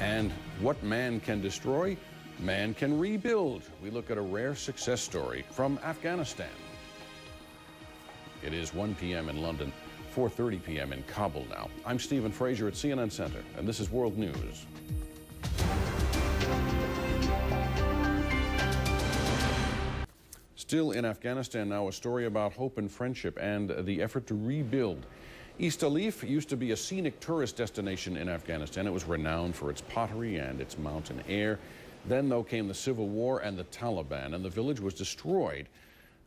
And what man can destroy, man can rebuild. We look at a rare success story from Afghanistan. It is 1 p.m. in London, 4:30 p.m. in Kabul now. I'm Stephen Frazier at CNN Center, and this is World News. Still in Afghanistan now, a story about hope and friendship and the effort to rebuild. Istalif used to be a scenic tourist destination in Afghanistan. It was renowned for its pottery and its mountain air. Then, though, came the civil war and the Taliban, and the village was destroyed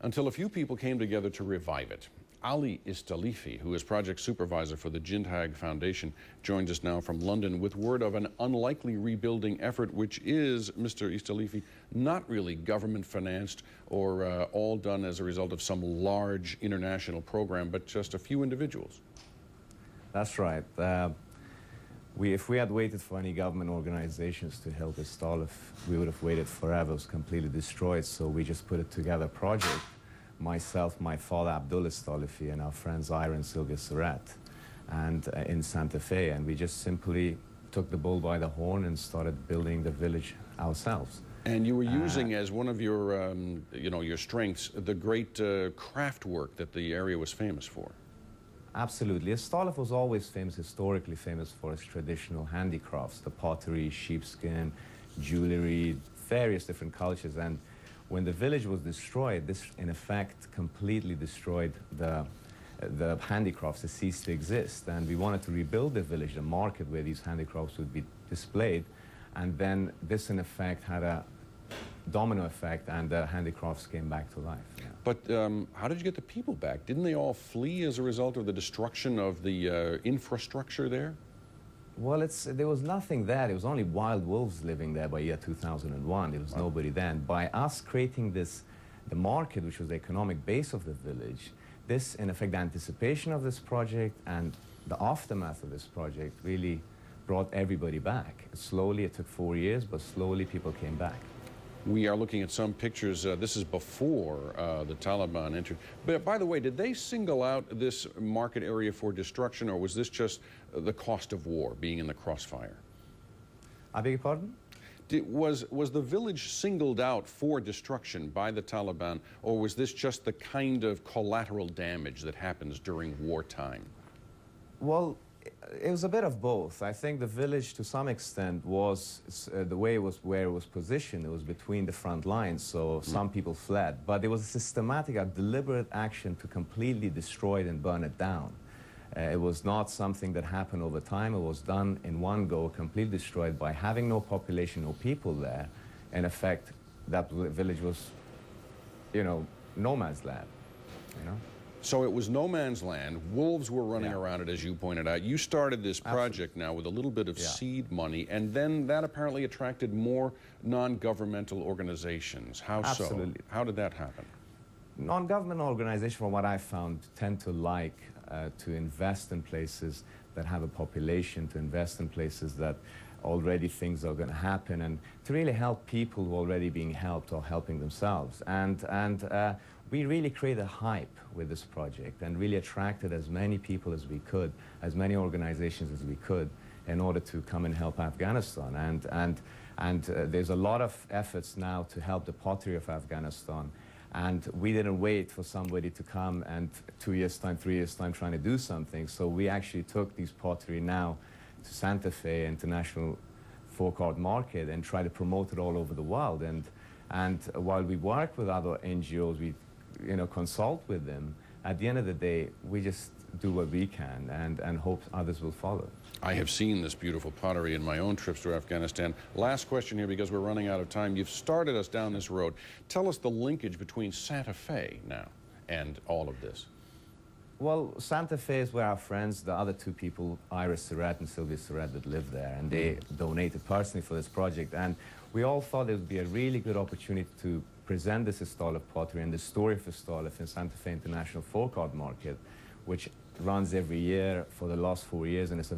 until a few people came together to revive it. Ali Istalifi, who is project supervisor for the Jindhag Foundation, joins us now from London with word of an unlikely rebuilding effort, which is, Mr. Istalifi, not really government financed or all done as a result of some large international program, but just a few individuals. That's right. If we had waited for any government organizations to help Istalif, we would have waited forever. It was completely destroyed, so we just put it together project. Myself, my father, Abdul Istalifi, and our friends Ira and Sylvia Surratt, and in Santa Fe, and we just simply took the bull by the horn and started building the village ourselves. And you were using as one of your, your strengths, the great craft work that the area was famous for. Absolutely. Istalif was always famous, historically famous for its traditional handicrafts, the pottery, sheepskin, jewelry, various different cultures. And when the village was destroyed, this in effect completely destroyed the handicrafts that ceased to exist. And we wanted to rebuild the village, the market where these handicrafts would be displayed. And then this in effect had a domino effect, and the handicrafts came back to life. Yeah. But how did you get the people back? Didn't they all flee as a result of the destruction of the infrastructure there? Well, there was nothing there. There was only wild wolves living there by year 2001. There was nobody then. By us creating the market, which was the economic base of the village, this, in effect, the anticipation of this project and the aftermath of this project really brought everybody back. Slowly, it took 4 years, but slowly people came back. We are looking at some pictures. This is before the Taliban entered. But by the way, did they single out this market area for destruction, or was this just the cost of war, being in the crossfire? I beg your pardon? Was the village singled out for destruction by the Taliban, or was this just the kind of collateral damage that happens during wartime? Well, it was a bit of both. I think the village, to some extent, was the way it was where it was positioned. It was between the front lines, so some people fled. But there was a systematic, a deliberate action to completely destroy it and burn it down. It was not something that happened over time. It was done in one go, completely destroyed by having no population, no people there. In effect, that village was, no man's land, So it was no man's land. Wolves were running around it, as you pointed out. You started this project now with a little bit of seed money, and then that apparently attracted more non-governmental organizations. How Absolutely. so? How did that happen? Non-governmental organizations, from what I found, tend to like to invest in places that have a population, to invest in places that already things are going to happen, and to really help people who are already being helped or helping themselves. And we really created a hype with this project and really attracted as many people as we could, as many organizations as we could, in order to come and help Afghanistan. And there's a lot of efforts now to help the pottery of Afghanistan. And we didn't wait for somebody to come and 2 years' time, 3 years' time trying to do something. So we actually took these pottery now to Santa Fe International Folk Art Market and try to promote it all over the world. And while we work with other NGOs, we consult with them, at the end of the day, we just do what we can and hope others will follow. I have seen this beautiful pottery in my own trips to Afghanistan. Last question here, because we're running out of time. You've started us down this road. Tell us the linkage between Santa Fe now and all of this. Well, Santa Fe is where our friends, the other two people, Ira Surratt and Sylvia Surratt, that live there, and they donated personally for this project. And we all thought it would be a really good opportunity to present this Istalif pottery and the story of Istalif in Santa Fe International Folk Art Market, which runs every year for the last 4 years, and it's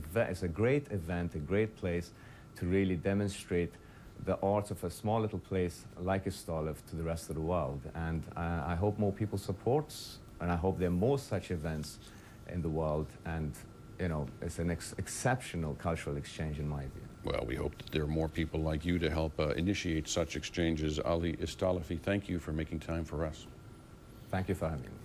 a great event, a great place to really demonstrate the arts of a small little place like Istalif to the rest of the world. And I hope more people support, and I hope there are more such events in the world, and it's an exceptional cultural exchange in my view. Well, we hope that there are more people like you to help initiate such exchanges. Ali Istalifi, thank you for making time for us. Thank you for having me.